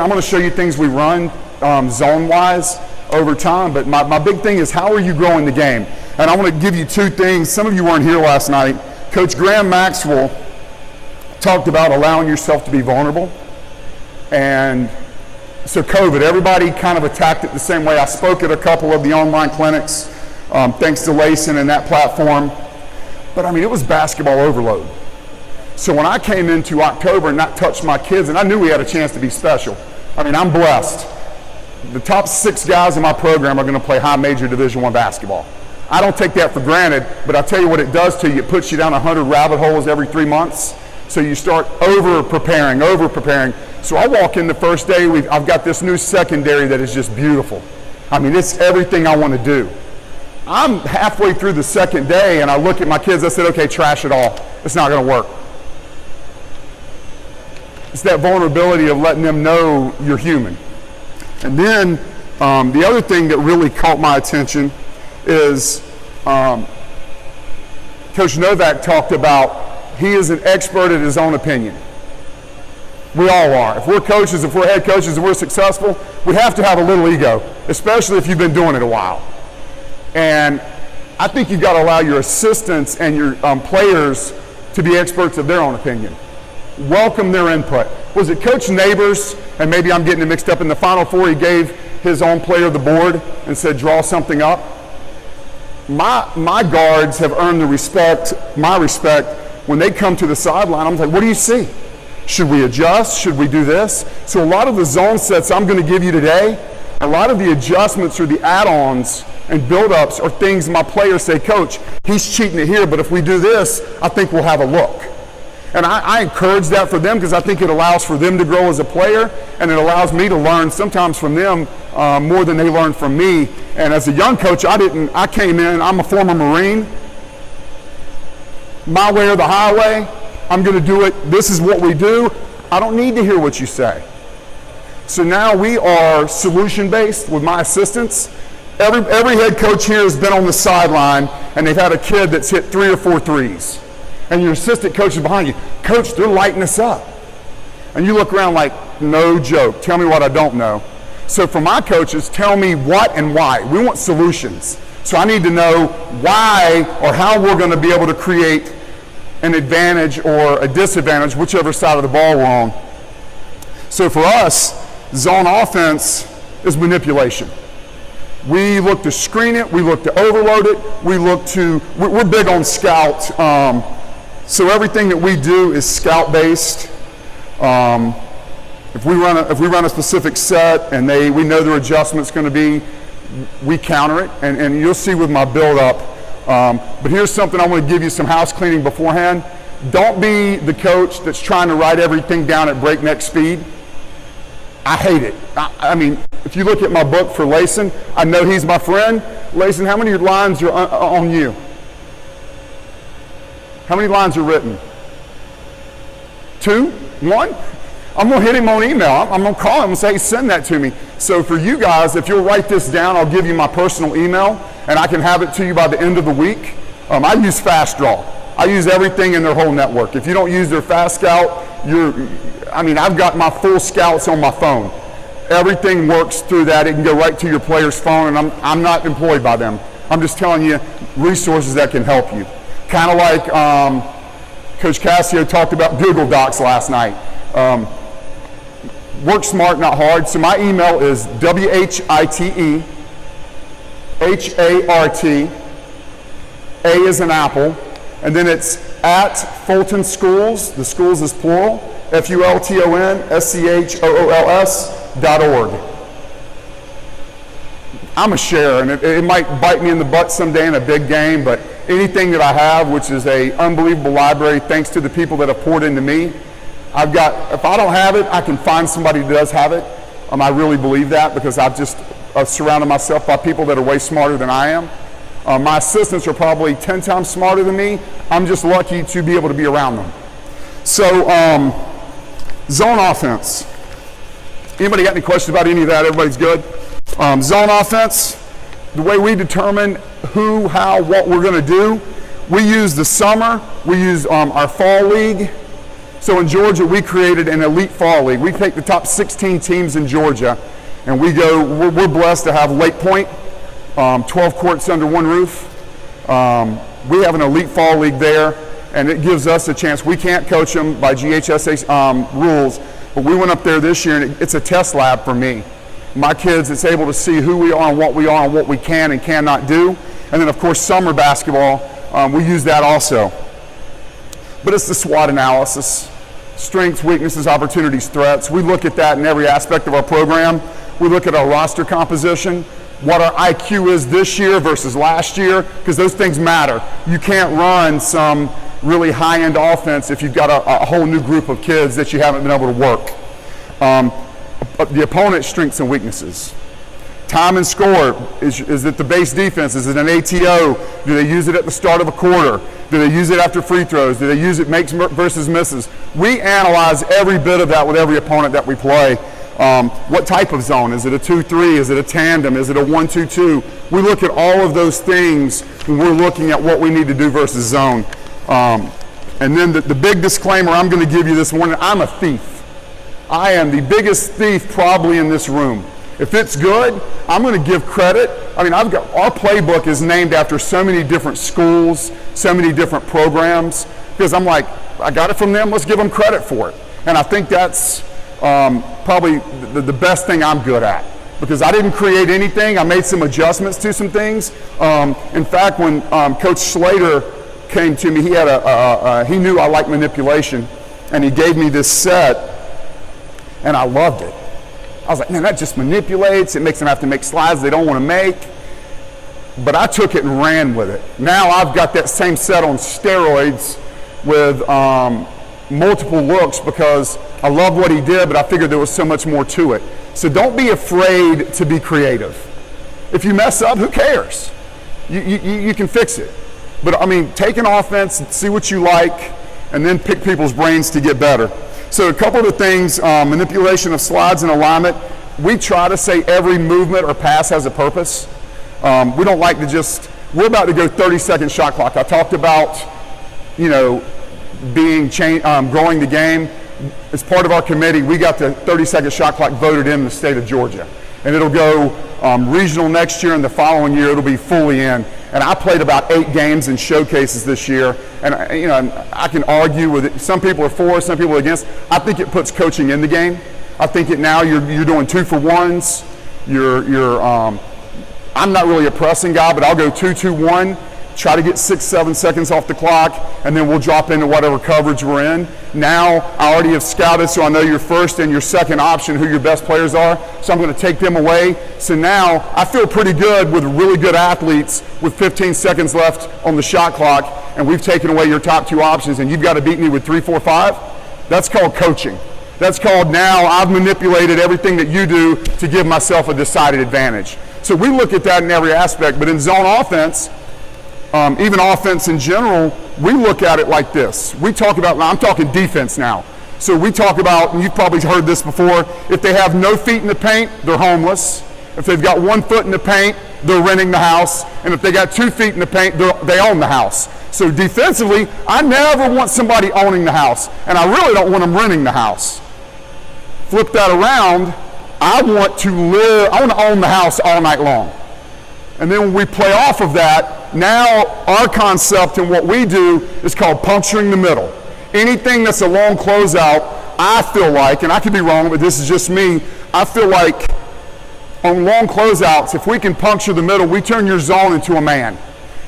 I'm going to show you things we run zone-wise over time, but my big thing is how are you growing the game? And I want to give you two things. Some of you weren't here last night. Coach Graham Maxwell talked about allowing yourself to be vulnerable. And so COVID, everybody kind of attacked it the same way. I spoke at a couple of the online clinics, thanks to Layson and that platform. But I mean, it was basketball overload. So when I came into October and not touched my kids, and I knew we had a chance to be special. I mean, I'm blessed. The top 6 guys in my program are going to play high major Division I basketball. I don't take that for granted, but I'll tell you what it does to you. It puts you down 100 rabbit holes every 3 months. So you start over-preparing. So I walk in the first day, I've got this new secondary that is just beautiful. I mean, it's everything I want to do. I'm halfway through the second day, and I look at my kids, I said, okay, trash it all. It's not going to work. It's that vulnerability of letting them know you're human. And then the other thing that really caught my attention is Coach Novak talked about he is an expert at his own opinion. We all are. If we're coaches, if we're head coaches, if we're successful, we have to have a little ego, especially if you've been doing it a while. And I think you've got to allow your assistants and your players to be experts of their own opinion. Welcome their input. Was it Coach Neighbors, and maybe I'm getting it mixed up, in the Final Four he gave his own player the board and said draw something up? My guards have earned my respect when they come to the sideline. I'm like, what do you see? Should we adjust? Should we do this? So a lot of the zone sets I'm going to give you today, a lot of the adjustments or the add-ons and build-ups are things my players say, Coach, he's cheating it here, but if we do this, I think we'll have a look. And I encourage that for them because I think it allows for them to grow as a player, and it allows me to learn sometimes from them more than they learn from me. And as a young coach, I came in, I'm a former Marine. My way or the highway, I'm going to do it. This is what we do. I don't need to hear what you say. So now we are solution-based with my assistants. Every head coach here has been on the sideline, and they've had a kid that's hit 3 or 4 threes. And your assistant coach is behind you. Coach, they're lighting us up. And you look around like, no joke. Tell me what I don't know. So for my coaches, tell me what and why. We want solutions. So I need to know why or how we're going to be able to create an advantage or a disadvantage, whichever side of the ball we're on. So for us, zone offense is manipulation. We look to screen it. We look to overload it. We're big on scout. So everything that we do is scout-based. If we run a specific set and we know their adjustment's going to be, we counter it, and you'll see with my build-up. But here's something I want to give you some house cleaning beforehand. Don't be the coach that's trying to write everything down at breakneck speed. I hate it. I mean, if you look at my book for Layson, I know he's my friend. Layson, how many lines are on you? How many lines are written? 2? 1? I'm going to hit him on email. I'm going to call him and say, hey, send that to me. So for you guys, if you'll write this down, I'll give you my personal email, and I can have it to you by the end of the week. I use Fast Draw. I use everything in their whole network. If you don't use their Fast Scout, I've got my full scouts on my phone. Everything works through that. It can go right to your player's phone, and I'm not employed by them. I'm just telling you resources that can help you. Kind of like Coach Cassio talked about Google Docs last night. Work smart, not hard. So my email is WHITEHART, A is an apple, and then it's at Fulton Schools, the schools is plural, FULTONSCHOOLS.org. I'm a sharer, and it might bite me in the butt someday in a big game, but anything that I have, which is an unbelievable library, thanks to the people that have poured into me, if I don't have it, I can find somebody who does have it. I really believe that because I've just surrounded myself by people that are way smarter than I am. My assistants are probably 10 times smarter than me. I'm just lucky to be able to be around them. So, zone offense. Anybody got any questions about any of that? Everybody's good? Zone offense, the way we determine who, how, what we're going to do, we use the summer, we use our fall league, So in Georgia, we created an elite fall league. We take the top 16 teams in Georgia, and we're blessed to have Lake Point, 12 courts under one roof. We have an elite fall league there, and it gives us a chance. We can't coach them by GHSA rules, but we went up there this year, and it's a test lab for me. My kids, it's able to see who we are and what we can and cannot do. And then, of course, summer basketball, we use that also. But it's the SWOT analysis, strengths, weaknesses, opportunities, threats. We look at that in every aspect of our program. We look at our roster composition, what our IQ is this year versus last year, because those things matter. You can't run some really high-end offense if you've got a whole new group of kids that you haven't been able to work. The opponent's strengths and weaknesses. Time and score, is it the base defense? Is it an ATO? Do they use it at the start of a quarter? Do they use it after free throws? Do they use it makes versus misses? We analyze every bit of that with every opponent that we play. What type of zone? Is it a 2-3? Is it a tandem? Is it a 1-2-2? We look at all of those things when we're looking at what we need to do versus zone. And then the big disclaimer I'm going to give you this morning, I'm a thief. I am the biggest thief probably in this room. If it's good, I'm going to give credit. I mean, our playbook is named after so many different schools, so many different programs, because I'm like, I got it from them, let's give them credit for it. And I think that's probably the best thing I'm good at, because I didn't create anything. I made some adjustments to some things. In fact, when Coach Slater came to me, he knew I liked manipulation, and he gave me this set, and I loved it. I was like, man, that just manipulates. It makes them have to make slides they don't want to make. But I took it and ran with it. Now I've got that same set on steroids with multiple looks, because I love what he did, but I figured there was so much more to it. So don't be afraid to be creative. If you mess up, who cares? You can fix it. But I mean, take an offense, see what you like, and then pick people's brains to get better. So a couple of the things, manipulation of slides and alignment, we try to say every movement or pass has a purpose. We don't like to we're about to go 30-second shot clock. I talked about, growing the game. As part of our committee, we got the 30-second shot clock voted in the state of Georgia. And it'll go regional next year, and the following year it'll be fully in. And I played about 8 games in showcases this year, and I can argue with it. Some people are for, some people are against. I think it puts coaching in the game. I think now you're doing 2-for-1s. I'm not really a pressing guy, but I'll go 2-2-1. Try to get 6-7 seconds off the clock, and then we'll drop into whatever coverage we're in. Now, I already have scouted, so I know your first and your second option, who your best players are, so I'm going to take them away. So now, I feel pretty good with really good athletes with 15 seconds left on the shot clock, and we've taken away your top 2 options, and you've got to beat me with 3, 4, 5. That's called coaching. That's called now I've manipulated everything that you do to give myself a decided advantage. So we look at that in every aspect, but in zone offense, even offense in general, we look at it like this. We talk about, I'm talking defense now. So we talk about, and you've probably heard this before, if they have no feet in the paint, they're homeless. If they've got 1 foot in the paint, they're renting the house. And if they got 2 feet in the paint, they own the house. So defensively, I never want somebody owning the house, and I really don't want them renting the house. Flip that around, I want to own the house all night long. And then when we play off of that, now our concept and what we do is called puncturing the middle. Anything that's a long closeout, I feel like, and I could be wrong, but this is just me, I feel like on long closeouts, if we can puncture the middle, we turn your zone into a man.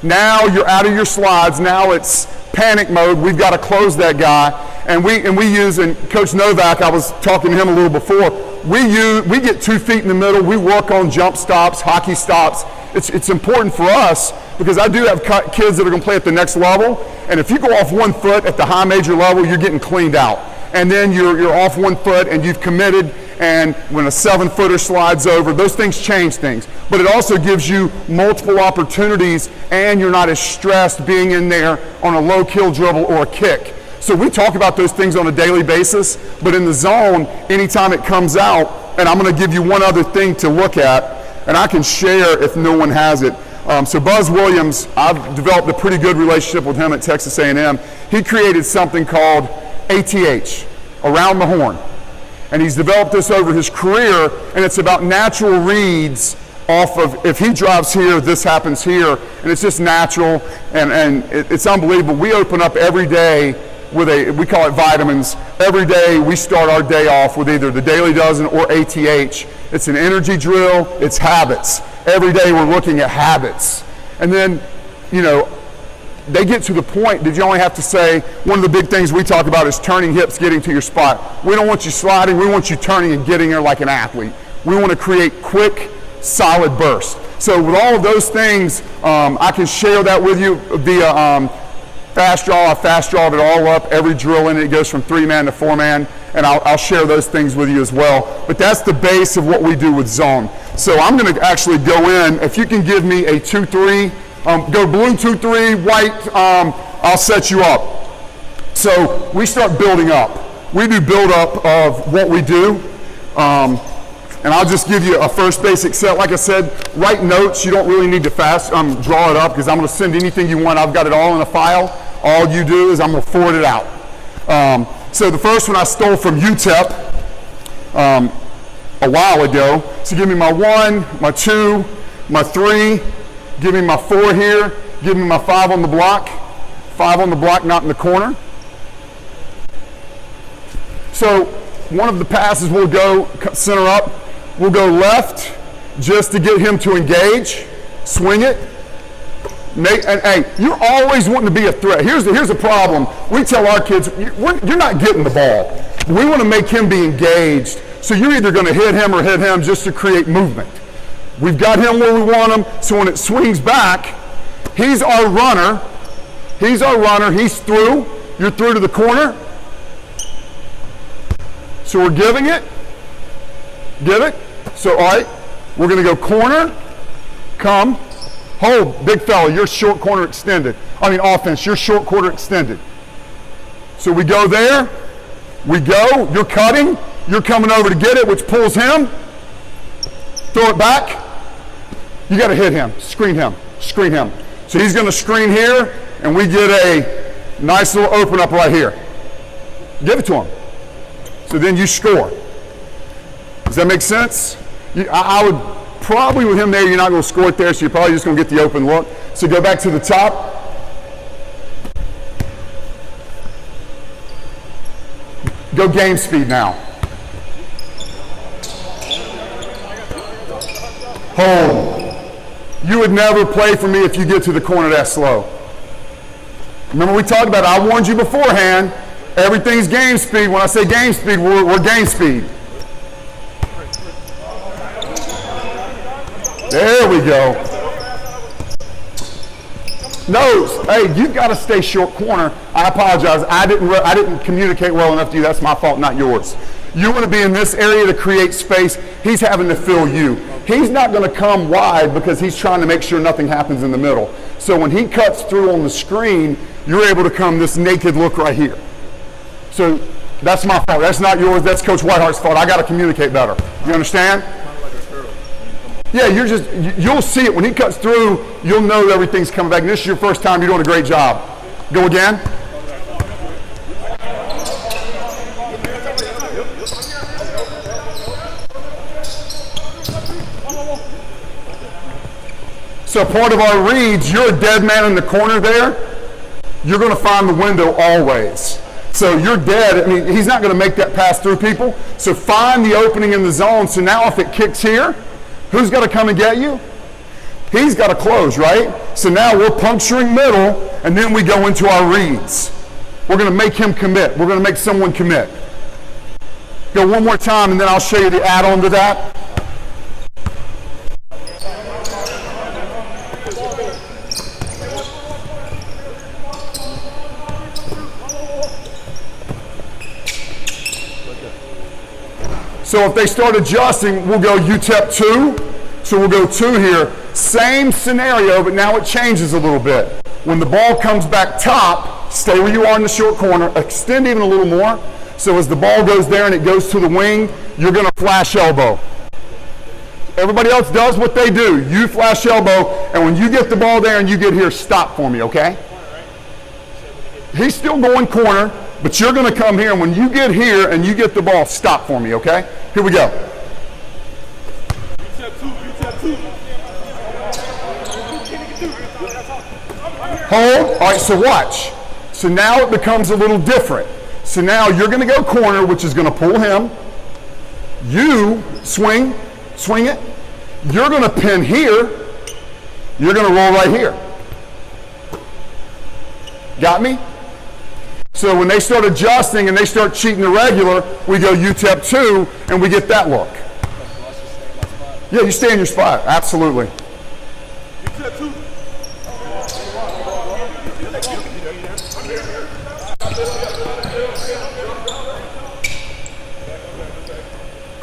Now you're out of your slides, now it's panic mode, we've got to close that guy, and we use, and Coach Novak, I was talking to him a little before, we get 2 feet in the middle, we work on jump stops, hockey stops. It's important for us because I do have kids that are going to play at the next level, and if you go off 1 foot at the high major level, you're getting cleaned out. And then you're off 1 foot and you've committed, and when a 7-footer slides over, those things change things. But it also gives you multiple opportunities, and you're not as stressed being in there on a low kill dribble or a kick. So we talk about those things on a daily basis, but in the zone, anytime it comes out, and I'm going to give you one other thing to look at, and I can share if no one has it. So Buzz Williams, I've developed a pretty good relationship with him at Texas A&M. He created something called ATH, around the horn. And he's developed this over his career, and it's about natural reads off of, if he drives here, this happens here, and it's just natural, and it's unbelievable. We open up every day with we call it vitamins. Every day we start our day off with either the Daily Dozen or ATH. It's an energy drill, it's habits. Every day we're looking at habits. And then, they get to the point that you only have to say, one of the big things we talk about is turning hips, getting to your spot. We don't want you sliding, we want you turning and getting there like an athlete. We want to create quick, solid bursts. So with all of those things, I can share that with you via fast draw. I fast draw it all up, every drill in it goes from 3-man to 4-man, and I'll share those things with you as well. But that's the base of what we do with zone. So I'm going to actually go in. If you can give me a 2-3, go blue 2-3, white, I'll set you up. So we start building up. We do build up of what we do. And I'll just give you a first basic set. Like I said, write notes. You don't really need to draw it up, because I'm going to send anything you want. I've got it all in a file. All you do is I'm going to forward it out. So the first one I stole from UTEP a while ago. So give me my 1, my 2, my 3. Give me my 4 here. Give me my 5 on the block. 5 on the block, not in the corner. So one of the passes will go center up. We'll go left just to get him to engage. Swing it. And hey, you're always wanting to be a threat. Here's a problem. We tell our kids, you're not getting the ball. We want to make him be engaged. So you're either going to hit him just to create movement. We've got him where we want him, so when it swings back, he's our runner. He's our runner. He's through. You're through to the corner. So we're giving it. Give it. So, all right, we're going to go corner. Come. Hold, big fella, you're short corner extended. Offense, you're short corner extended. So we go there. We go. You're cutting. You're coming over to get it, which pulls him. Throw it back. You got to hit him. Screen him. Screen him. So he's going to screen here, and we get a nice little open up right here. Give it to him. So then you score. Does that make sense? I would probably, with him there, you're not going to score it there, so you're probably just going to get the open look. So go back to the top. Go game speed now. Hold. You would never play for me if you get to the corner that slow. Remember we talked about it. I warned you beforehand. Everything's game speed. When I say game speed, we're game speed. There we go. Nose. Hey, you've got to stay short corner. I apologize. I didn't communicate well enough to you. That's my fault, not yours. You want to be in this area to create space. He's having to fill you. He's not going to come wide because he's trying to make sure nothing happens in the middle. So when he cuts through on the screen, you're able to come this naked look right here. So that's my fault. That's not yours. That's Coach Whitehart's fault. I got to communicate better. You understand? Yeah, you'll see it. When he cuts through, you'll know everything's coming back. And this is your first time. You're doing a great job. Go again. So part of our reads, you're a dead man in the corner there. You're going to find the window always. So you're dead. He's not going to make that pass through people. So find the opening in the zone. So now if it kicks here, who's got to come and get you? He's got to close, right? So now we're puncturing middle, and then we go into our reads. We're going to make him commit. We're going to make someone commit. Go one more time, and then I'll show you the add-on to that. So if they start adjusting, we'll go UTEP 2. So we'll go 2 here. Same scenario, but now it changes a little bit. When the ball comes back top, stay where you are in the short corner, extend even a little more. So as the ball goes there and it goes to the wing, you're going to flash elbow. Everybody else does what they do. You flash elbow, and when you get the ball there and you get here, stop for me, okay? He's still going corner. But you're going to come here, and when you get here and you get the ball, stop for me, okay? Here we go. Hold. All right, so watch. So now it becomes a little different. So now you're going to go corner, which is going to pull him. You swing it. You're going to pin here. You're going to roll right here. Got me? So when they start adjusting and they start cheating the regular, we go UTEP 2 and we get that look. Yeah, you stay in your spot. Absolutely. UTEP 2.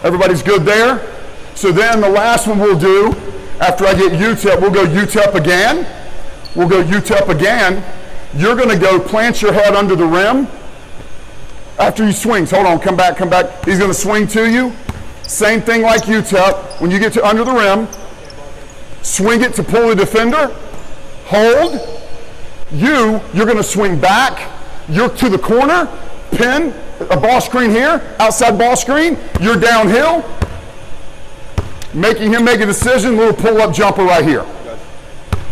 Everybody's good there? So then the last one we'll do, after I get UTEP, we'll go UTEP again. We'll go UTEP again. You're going to go plant your head under the rim. After he swings, hold on, come back. He's going to swing to you. Same thing like UTEP. When you get to under the rim, swing it to pull the defender. Hold. You're going to swing back. You're to the corner. Pin. A ball screen here. Outside ball screen. You're downhill. Making him make a decision. Little pull-up jumper right here.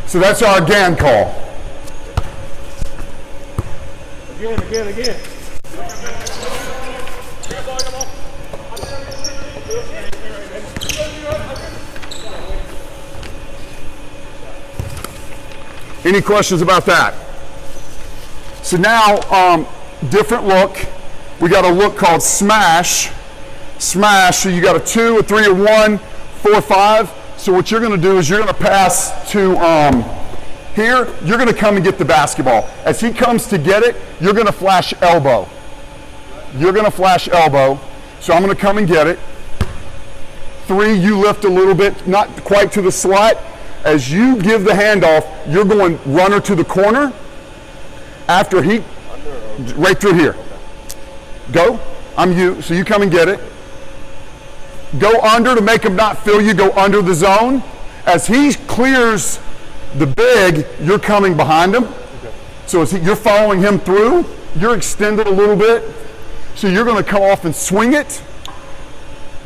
So that's our again call. Again. Any questions about that? So now, different look. We got a look called smash. Smash, so you got a 2, a 3, a 1, 4, 5. So what you're going to do is you're going to pass to here. You're going to come and get the basketball. As he comes to get it, you're going to flash elbow. You're going to flash elbow. So I'm going to come and get it. 3, you lift a little bit, not quite to the slot. As you give the handoff, you're going runner to the corner. After he, right through here. Go. I'm you. So you come and get it. Go under to make him not feel you. Go under the zone. As he clears the big, you're coming behind him. Okay. So as you're following him through, you're extended a little bit. So you're going to come off and swing it.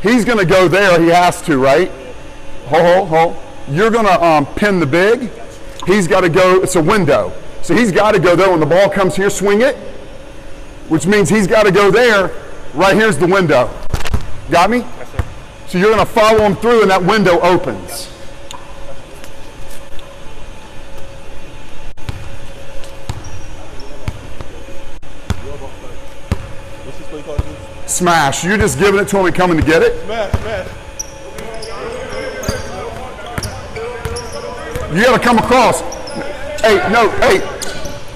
He's going to go there. He has to, right? Hold. You're going to pin the big. He's got to go. It's a window. So he's got to go there. When the ball comes here, swing it. Which means he's got to go there. Right here's the window. Got me? Yes, sir. So you're going to follow him through and that window opens. Smash. You're just giving it to him and coming to get it? Smash. You got to come across. Hey.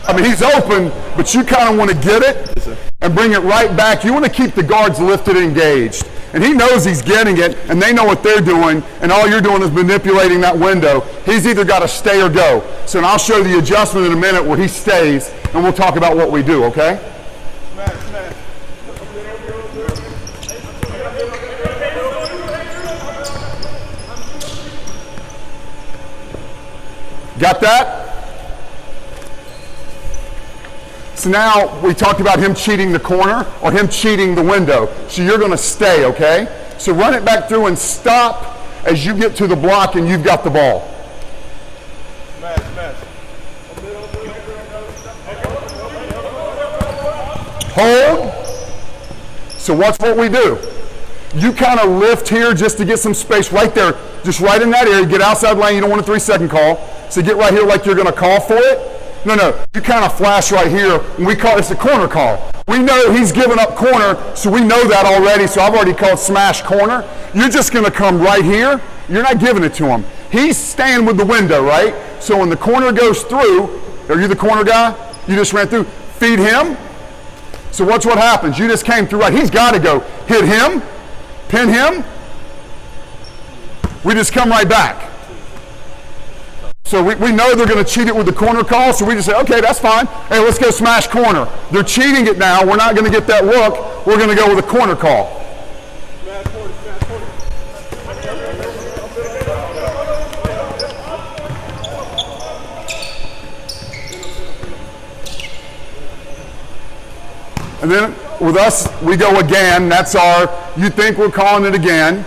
I mean, he's open, but you kind of want to get it and bring it right back. You want to keep the guards lifted and engaged. And he knows he's getting it, and they know what they're doing, and all you're doing is manipulating that window. He's either got to stay or go. So I'll show the adjustment in a minute where he stays, and we'll talk about what we do, okay? Smash. Got that? So now we talked about him cheating the corner or him cheating the window. So you're going to stay, okay? So run it back through and stop as you get to the block and you've got the ball. Smash. Hold. So watch what we do. You kind of lift here just to get some space right there. Just right in that area. Get outside lane. You don't want a 3-second call. So get right here like you're going to call for it. No. You kind of flash right here. And we call it's a corner call. We know he's giving up corner, so we know that already. So I've already called smash corner. You're just going to come right here. You're not giving it to him. He's staying with the window, right? So when the corner goes through, are you the corner guy? You just ran through. Feed him. So watch what happens. You just came through right. He's got to go. Hit him. Pin him. We just come right back. So we know they're going to cheat it with the corner call, so we just say, okay, that's fine. Hey, let's go smash corner. They're cheating it now. We're not going to get that look. We're going to go with a corner call. Smash corner. And then with us, we go again. That's our, you think we're calling it again.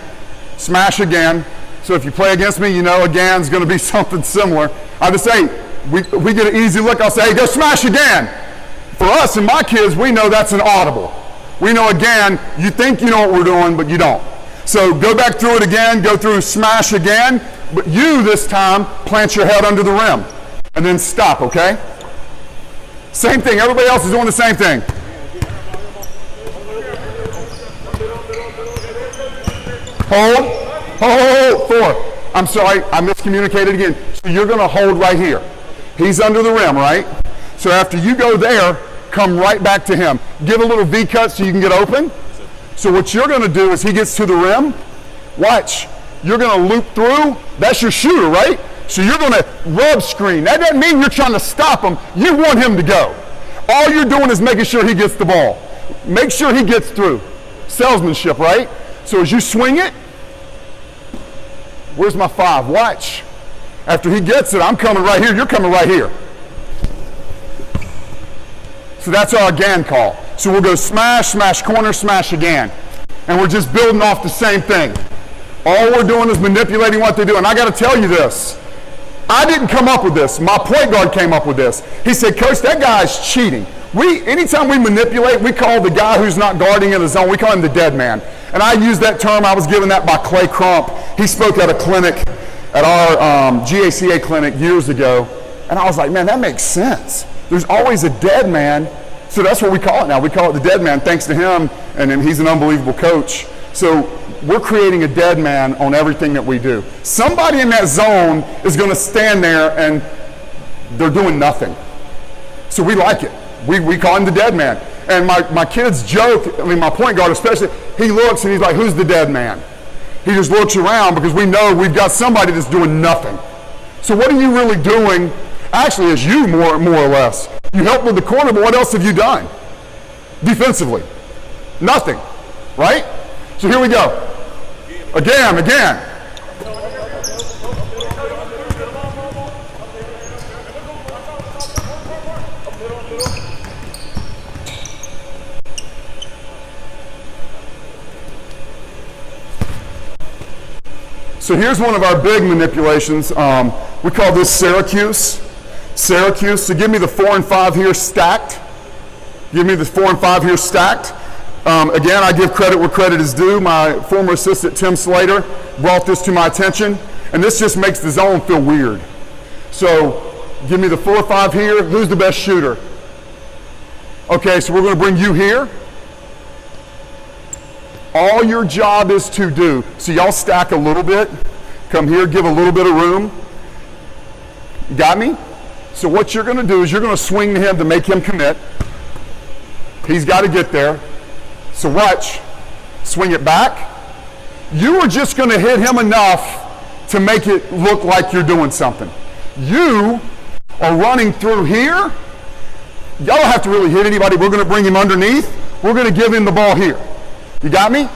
Smash again. So if you play against me, you know again is going to be something similar. I just say, we get an easy look, I'll say, hey, go smash again. For us and my kids, we know that's an audible. We know again, you think you know what we're doing, but you don't. So go back through it again, go through smash again, but you this time plant your head under the rim and then stop, okay? Same thing, everybody else is doing the same thing. Hold, 4. I'm sorry, I miscommunicated again. So you're gonna hold right here. He's under the rim, right? So after you go there, come right back to him. Give a little V cut so you can get open. So what you're gonna do is he gets to the rim, watch, you're gonna loop through, that's your shooter, right? So you're gonna rub screen. That doesn't mean you're trying to stop him, you want him to go. All you're doing is making sure he gets the ball. Make sure he gets through. Salesmanship, right? So as you swing it, where's my 5? Watch. After he gets it, I'm coming right here, you're coming right here. So that's our again call. So we'll go smash, smash corner, smash again. And we're just building off the same thing. All we're doing is manipulating what they do. And I got to tell you this. I didn't come up with this. My point guard came up with this. He said, Coach, that guy's cheating. Anytime we manipulate, we call the guy who's not guarding in the zone, we call him the dead man. And I used that term, I was given that by Clay Crump. He spoke at a clinic, at our GACA clinic years ago. And I was like, man, that makes sense. There's always a dead man. So that's what we call it now. We call it the dead man thanks to him, and then he's an unbelievable coach. So we're creating a dead man on everything that we do. Somebody in that zone is going to stand there and they're doing nothing. So we like it. We call him the dead man. And my kids joke, I mean my point guard especially, he looks and he's like, who's the dead man? He just looks around because we know we've got somebody that's doing nothing. So what are you really doing? Actually, it's you more or less. You help with the corner, but what else have you done? Defensively. Nothing, right? So here we go. Again. So here's one of our big manipulations. We call this Syracuse. So give me the 4 and 5 here stacked. Give me the 4 and 5 here stacked. Again, I give credit where credit is due. My former assistant, Tim Slater, brought this to my attention, and this just makes the zone feel weird. So give me the 4 or 5 here. Who's the best shooter? Okay, so we're going to bring you here. All your job is to do, so y'all stack a little bit. Come here, give a little bit of room. You got me? So what you're going to do is you're going to swing to him to make him commit. He's got to get there. So watch. Swing it back. You are just going to hit him enough to make it look like you're doing something. You are running through here. Y'all don't have to really hit anybody. We're going to bring him underneath. We're going to give him the ball here. You got me?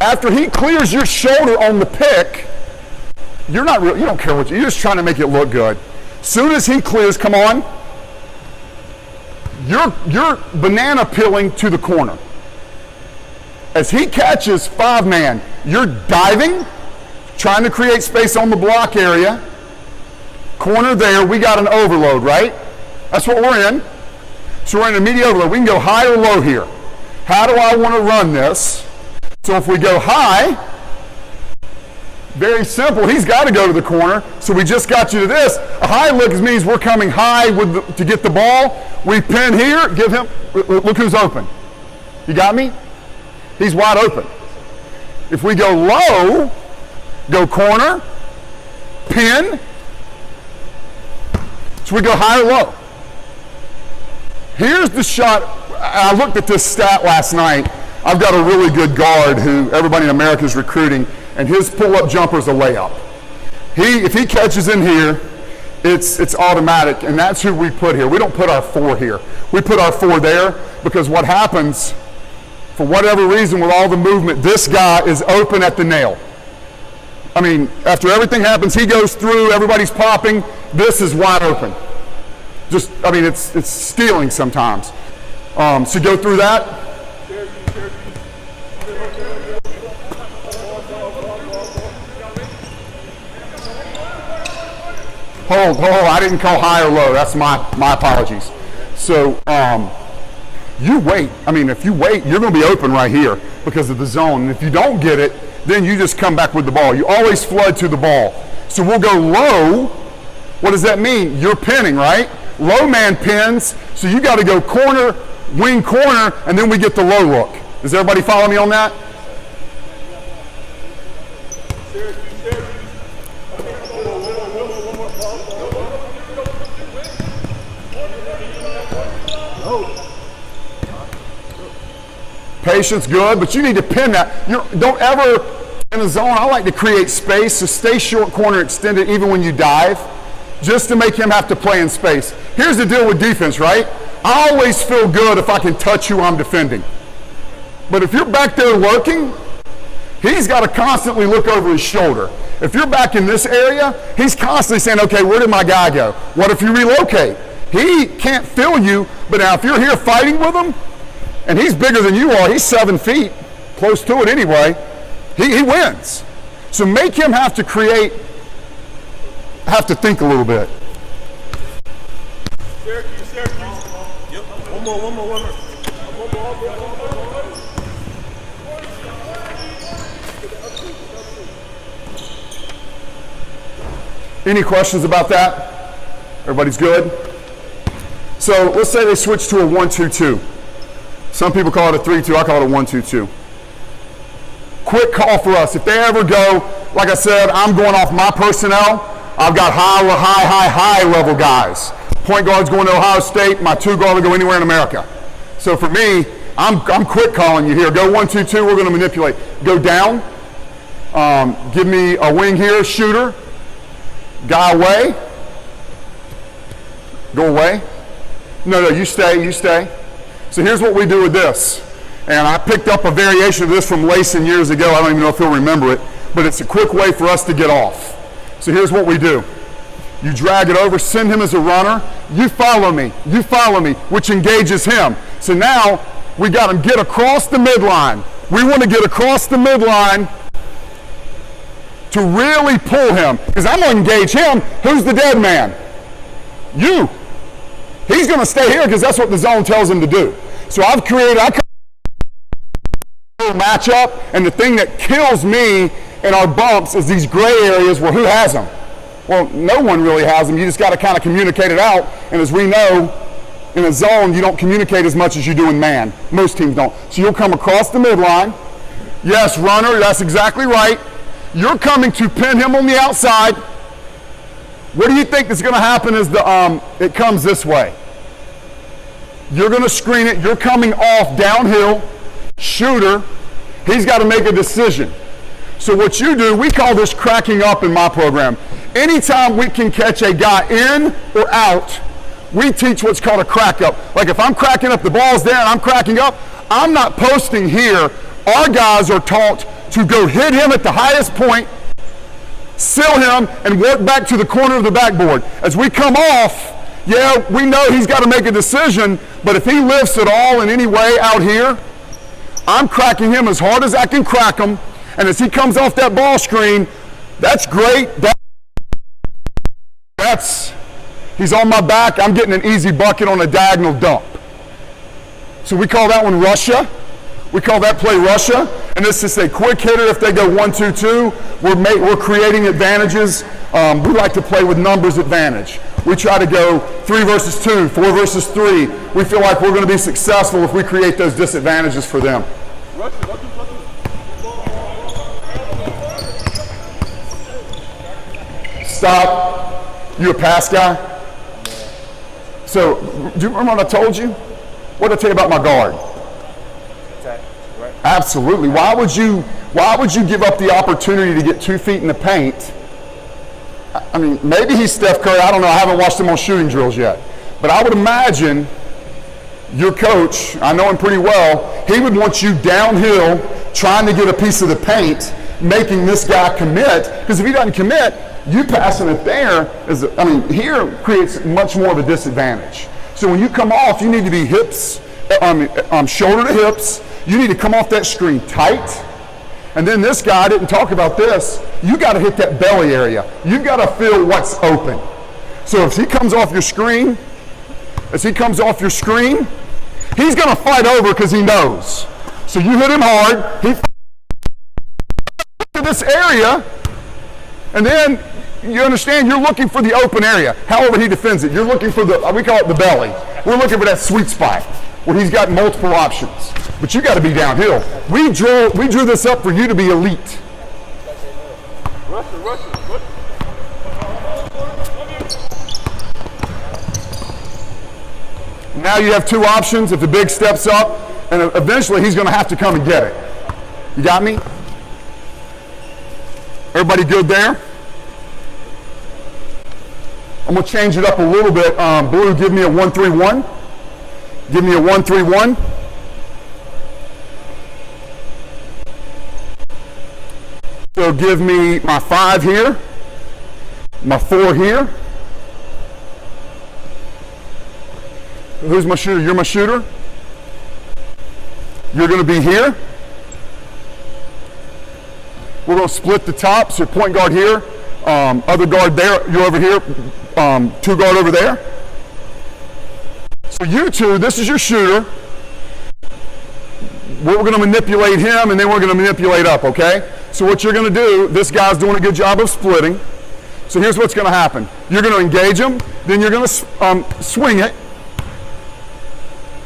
After he clears your shoulder on the pick, you don't care what you're just trying to make it look good. Soon as he clears, come on, you're banana peeling to the corner. As he catches 5-man, you're diving, trying to create space on the block area. Corner there, we got an overload, right? That's what we're in. So we're in a immediate overload. We can go high or low here. How do I want to run this? So if we go high, very simple, he's got to go to the corner. So we just got you to this. A high look means we're coming high to get the ball. We pin here, give him, look who's open. You got me? He's wide open. If we go low, go corner, pin. So we go high or low. Here's the shot. I looked at this stat last night. I've got a really good guard who everybody in America is recruiting, and his pull-up jumper is a layup. If he catches in here, it's automatic, and that's who we put here. We don't put our 4 here. We put our 4 there because what happens, for whatever reason with all the movement, this guy is open at the nail. I mean, after everything happens, he goes through, everybody's popping, this is wide open. It's stealing sometimes. So go through that. Hold, I didn't call high or low. That's my apologies. So you wait. I mean, if you wait, you're going to be open right here because of the zone. And if you don't get it, then you just come back with the ball. You always flood to the ball. So we'll go low. What does that mean? You're pinning, right? Low man pins. So you got to go corner, wing corner, and then we get the low look. Does everybody follow me on that? Patience, good, but you need to pin that. Don't ever, in the zone, I like to create space, so stay short corner extended even when you dive, just to make him have to play in space. Here's the deal with defense, right? I always feel good if I can touch who I'm defending. But if you're back there lurking, he's got to constantly look over his shoulder. If you're back in this area, he's constantly saying, okay, where did my guy go? What if you relocate? He can't feel you, but now if you're here fighting with him, and he's bigger than you are, he's 7 feet, close to it anyway, he wins. So make him have to think a little bit. Syracuse. Yep. One more. Any questions about that? Everybody's good? So let's say they switch to a 1-2-2. Some people call it a 3-2. I call it a 1-2-2. Quick call for us. If they ever go, like I said, I'm going off my personnel. I've got high level guys. Point guard's going to Ohio State. My 2 guard will go anywhere in America. So for me, I'm quick calling you here. Go 1-2-2. We're going to manipulate. Go down. Give me a wing here, shooter. Guy away. Go away. No, you stay. So here's what we do with this. And I picked up a variation of this from Layson years ago. I don't even know if he'll remember it, but it's a quick way for us to get off. So here's what we do. You drag it over, send him as a runner. You follow me, which engages him. So now we got him get across the midline. We want to get across the midline to really pull him, because I'm going to engage him. Who's the dead man? You. He's going to stay here because that's what the zone tells him to do. So I've created a matchup, and the thing that kills me in our bumps is these gray areas where who has them? Well, no one really has them. You just got to kind of communicate it out. And as we know, in a zone, you don't communicate as much as you do in man. Most teams don't. So you'll come across the midline. Yes, runner, that's exactly right. You're coming to pin him on the outside. What do you think is going to happen as it comes this way? You're going to screen it. You're coming off downhill. Shooter, he's got to make a decision. So what you do, we call this cracking up in my program. Anytime we can catch a guy in or out, we teach what's called a crack up. Like if I'm cracking up, the ball's there and I'm cracking up, I'm not posting here. Our guys are taught to go hit him at the highest point, seal him, and work back to the corner of the backboard. As we come off, yeah, we know he's got to make a decision, but if he lifts at all in any way out here, I'm cracking him as hard as I can crack him, and as he comes off that ball screen, that's great. He's on my back, I'm getting an easy bucket on a diagonal dump. So we call that one Russia. We call that play Russia, and this is a quick hitter. If they go 1-2-2, we're creating advantages. We like to play with numbers advantage. We try to go 3 versus 2, 4 versus 3. We feel like we're going to be successful if we create those disadvantages for them. Stop. You a pass guy? So, do you remember what I told you? What did I tell you about my guard? Absolutely. Why would you give up the opportunity to get 2 feet in the paint? I mean, maybe he's Steph Curry. I don't know. I haven't watched him on shooting drills yet. But I would imagine your coach, I know him pretty well, he would want you downhill trying to get a piece of the paint, making this guy commit. Because if he doesn't commit, you passing it there here creates much more of a disadvantage. So when you come off, you need to be hips shoulder to hips. You need to come off that screen tight. And then this guy, I didn't talk about this, you got to hit that belly area. You got to feel what's open. So if he comes off your screen, he's going to fight over because he knows. So you hit him hard, he to this area, and then you understand you're looking for the open area. However he defends it, you're looking for we call it the belly. We're looking for that sweet spot where he's got multiple options. But you got to be downhill. We drew this up for you to be elite. Now you have two options. If the big steps up, and eventually he's going to have to come and get it. You got me? Everybody good there? I'm going to change it up a little bit. Blue, give me a 1-3-1. Give me a 1-3-1. So give me my 5 here, my 4 here. Who's my shooter? You're my shooter. You're going to be here. We're going to split the top. So point guard here, other guard there. You're over here, 2 guard over there. So you two, this is your shooter. We're going to manipulate him, and then we're going to manipulate up, okay? So what you're going to do, this guy's doing a good job of splitting. So here's what's going to happen. You're going to engage him, then you're going to swing it.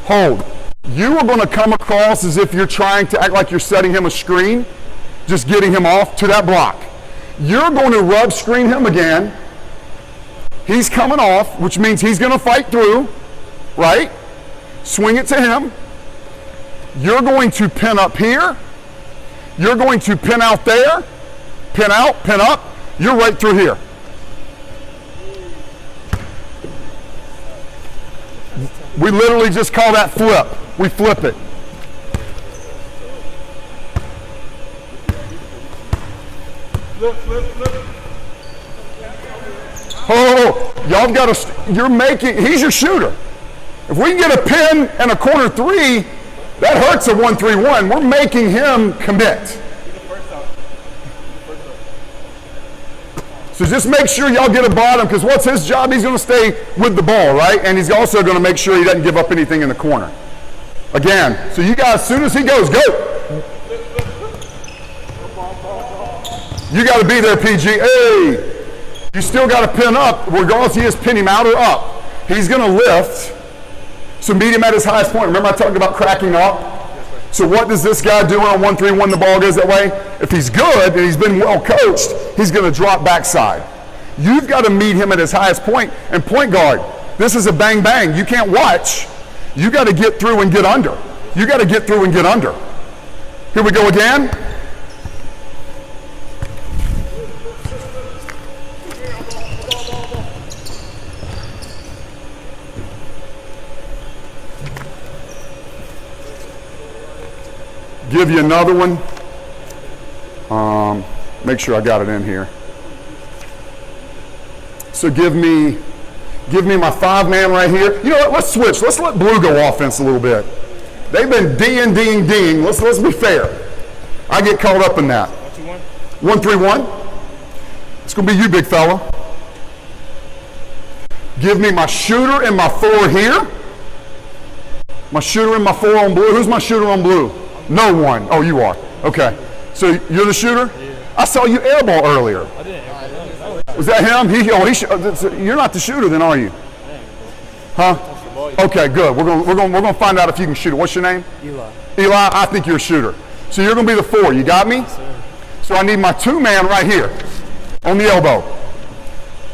Hold. You are going to come across as if you're trying to act like you're setting him a screen, just getting him off to that block. You're going to rub screen him again. He's coming off, which means he's going to fight through, right? Swing it to him. You're going to pin up here. You're going to pin out there. Pin out, pin up. You're right through here. We literally just call that flip. We flip it. Oh, y'all got to, he's your shooter. If we can get a pin and a corner 3, that hurts a 1-3-1. We're making him commit. So just make sure y'all get a bottom, because what's his job? He's going to stay with the ball, right? And he's also going to make sure he doesn't give up anything in the corner. Again, so you guys, as soon as he goes, go. You got to be there, PG. Hey, you still got to pin up, regardless he is pin him out or up. He's going to lift. So meet him at his highest point. Remember I talked about cracking up? So what does this guy do on 1-3-1 when the ball goes that way? If he's good and he's been well coached, he's going to drop backside. You've got to meet him at his highest point. And point guard, this is a bang bang. You can't watch. You got to get through and get under. You got to get through and get under. Here we go again. Give you another one. Make sure I got it in here. So give me my 5-man right here. You know what? Let's switch. Let's let Blue go offense a little bit. They've been ding. Let's be fair. I get caught up in that. 1-3-1. It's gonna be you, big fella. Give me my shooter and my 4 here. My shooter and my 4 on Blue. Who's my shooter on Blue? No one. Oh, you are. Okay. So you're the shooter? Yeah. I saw you airball earlier. I didn't airball. Was that him? You're not the shooter then, are you? Huh? Okay, good. We're gonna find out if you can shoot it. What's your name? Eli. Eli, I think you're a shooter. So you're gonna be the 4. You got me? Yes, sir. So I need my 2-man right here on the elbow.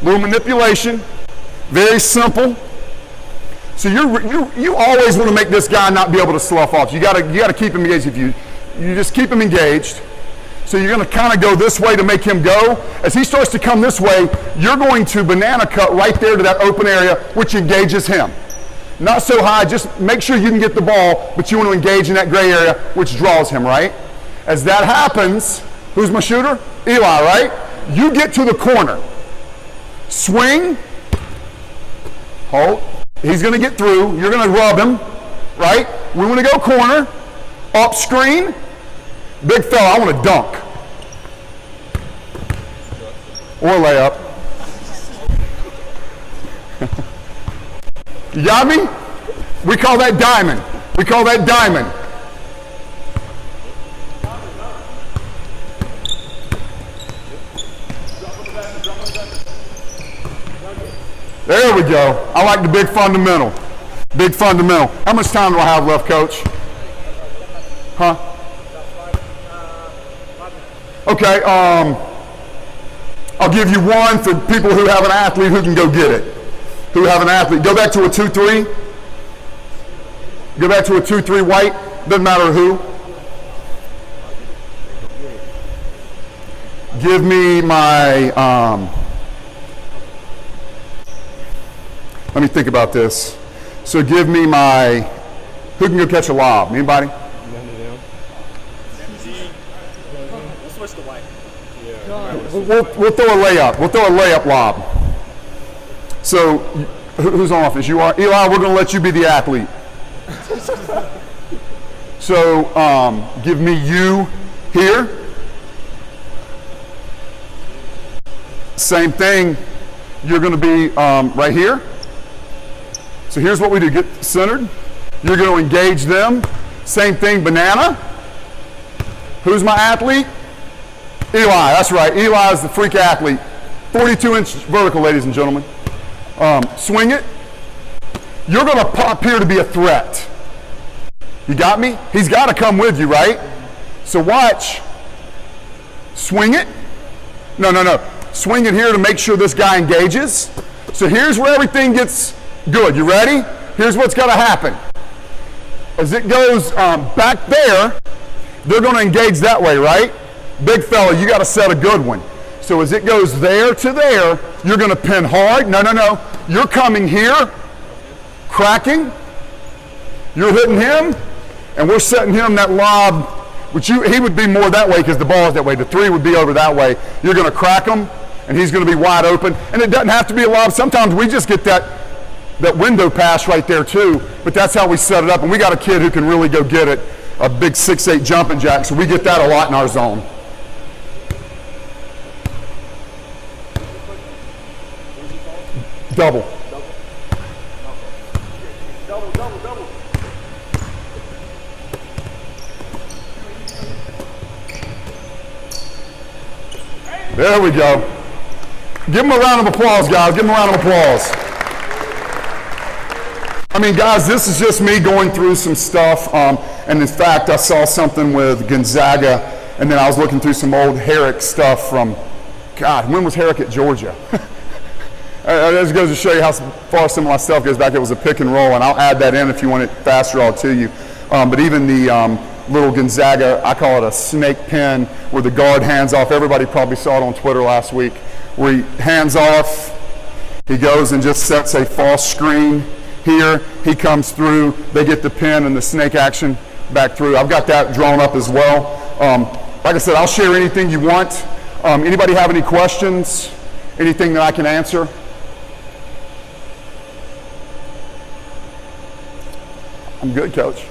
Little manipulation. Very simple. So you always want to make this guy not be able to slough off. You gotta keep him engaged. If you just keep him engaged. So you're going to kind of go this way to make him go. As he starts to come this way, you're going to banana cut right there to that open area, which engages him. Not so high, just make sure you can get the ball, but you want to engage in that gray area, which draws him, right? As that happens, who's my shooter? Eli, right? You get to the corner. Swing. Hold. He's going to get through. You're going to rub him, right? We want to go corner, up screen. Big fella, I want to dunk. Or layup. You got me? We call that diamond. We call that diamond. There we go. I like the big fundamental. Big fundamental. How much time do I have left, Coach? Huh? Okay, I'll give you one for people who have an athlete who can go get it. Who have an athlete. Go back to a 2-3. Go back to a 2-3 white. Doesn't matter who. Give me my, let me think about this. So give me my, who can go catch a lob? Anybody? We'll switch to white. We'll throw a layup. We'll throw a layup lob. So who's on offense? You are? Eli, we're going to let you be the athlete. So give me you here. Same thing. You're going to be right here. So here's what we do. Get centered. You're going to engage them. Same thing, banana. Who's my athlete? Eli, that's right. Eli is the freak athlete. 42-inch vertical, ladies and gentlemen. Swing it. You're going to pop here to be a threat. You got me? He's got to come with you, right? So watch. Swing it. No. Swing it here to make sure this guy engages. So here's where everything gets good. You ready? Here's what's going to happen. As it goes back there, they're going to engage that way, right? Big fella, you got to set a good one. So as it goes there to there, you're going to pin hard. No. You're coming here, cracking. You're hitting him, and we're setting him that lob, which he would be more that way because the ball is that way. The three would be over that way. You're going to crack him, and he's going to be wide open. And it doesn't have to be a lob. Sometimes we just get that window pass right there too, but that's how we set it up. And we got a kid who can really go get it, a big 6'8" jumping jack, so we get that a lot in our zone. Double. There we go. Give him a round of applause, guys. Give him a round of applause. I mean, guys, this is just me going through some stuff. And in fact, I saw something with Gonzaga, and then I was looking through some old Herrick stuff from, God, when was Herrick at Georgia? That just goes to show you how far some of my stuff goes back. It was a pick and roll, and I'll add that in if you want it faster, I'll to you. But even the little Gonzaga, I call it a snake pin, where the guard hands off. Everybody probably saw it on Twitter last week, where he hands off, he goes and just sets a false screen here. He comes through, they get the pin and the snake action back through. I've got that drawn up as well. Like I said, I'll share anything you want. Anybody have any questions? Anything that I can answer? I'm good, Coach.